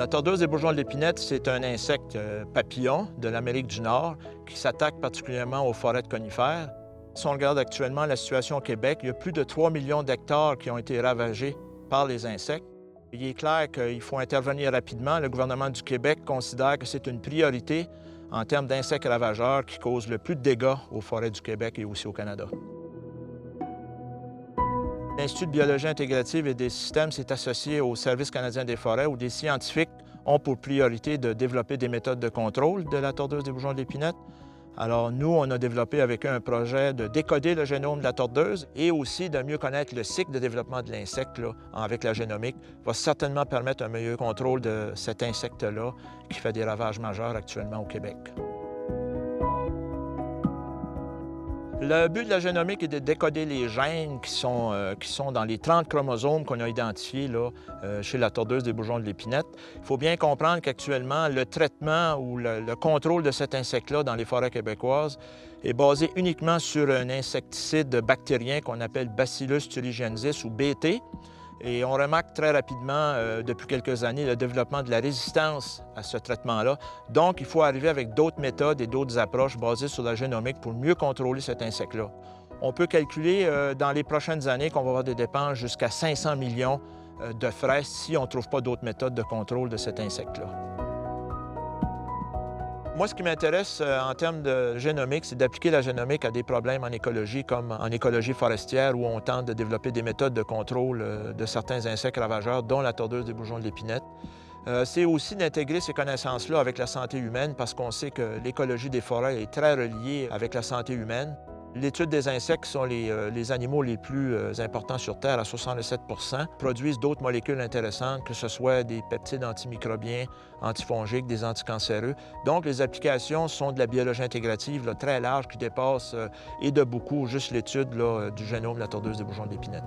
La tordeuse des bourgeons de l'épinette, c'est un insecte papillon de l'Amérique du Nord qui s'attaque particulièrement aux forêts de conifères. Si on regarde actuellement la situation au Québec, il y a plus de 3 millions d'hectares qui ont été ravagés par les insectes. Il est clair qu'il faut intervenir rapidement. Le gouvernement du Québec considère que c'est une priorité en termes d'insectes ravageurs qui causent le plus de dégâts aux forêts du Québec et aussi au Canada. L'Institut de biologie intégrative et des systèmes s'est associé au Service canadien des forêts où des scientifiques ont pour priorité de développer des méthodes de contrôle de la tordeuse des bourgeons de l'épinette. Alors nous, on a développé avec eux un projet de décoder le génome de la tordeuse et aussi de mieux connaître le cycle de développement de l'insecte avec la génomique va certainement permettre un meilleur contrôle de cet insecte-là qui fait des ravages majeurs actuellement au Québec. Le but de la génomique est de décoder les gènes qui sont dans les 30 chromosomes qu'on a identifiés chez la tordeuse des bourgeons de l'épinette. Il faut bien comprendre qu'actuellement, le traitement ou le contrôle de cet insecte-là dans les forêts québécoises est basé uniquement sur un insecticide bactérien qu'on appelle Bacillus thuringiensis ou BT. Et on remarque très rapidement, depuis quelques années, le développement de la résistance à ce traitement-là. Donc, il faut arriver avec d'autres méthodes et d'autres approches basées sur la génomique pour mieux contrôler cet insecte-là. On peut calculer dans les prochaines années qu'on va avoir des dépenses jusqu'à 500 millions de frais si on ne trouve pas d'autres méthodes de contrôle de cet insecte-là. Moi, ce qui m'intéresse en termes de génomique, c'est d'appliquer la génomique à des problèmes en écologie, comme en écologie forestière, où on tente de développer des méthodes de contrôle de certains insectes ravageurs, dont la tordeuse des bourgeons de l'épinette. C'est aussi d'intégrer ces connaissances-là avec la santé humaine, parce qu'on sait que l'écologie des forêts est très reliée avec la santé humaine. L'étude des insectes sont les animaux les plus importants sur Terre, à 67 produisent d'autres molécules intéressantes, que ce soit des peptides antimicrobiens, antifongiques, des anticancéreux. Donc, les applications sont de la biologie intégrative très large qui dépasse et de beaucoup juste l'étude du génome de la tordeuse des bourgeons de l'épinette.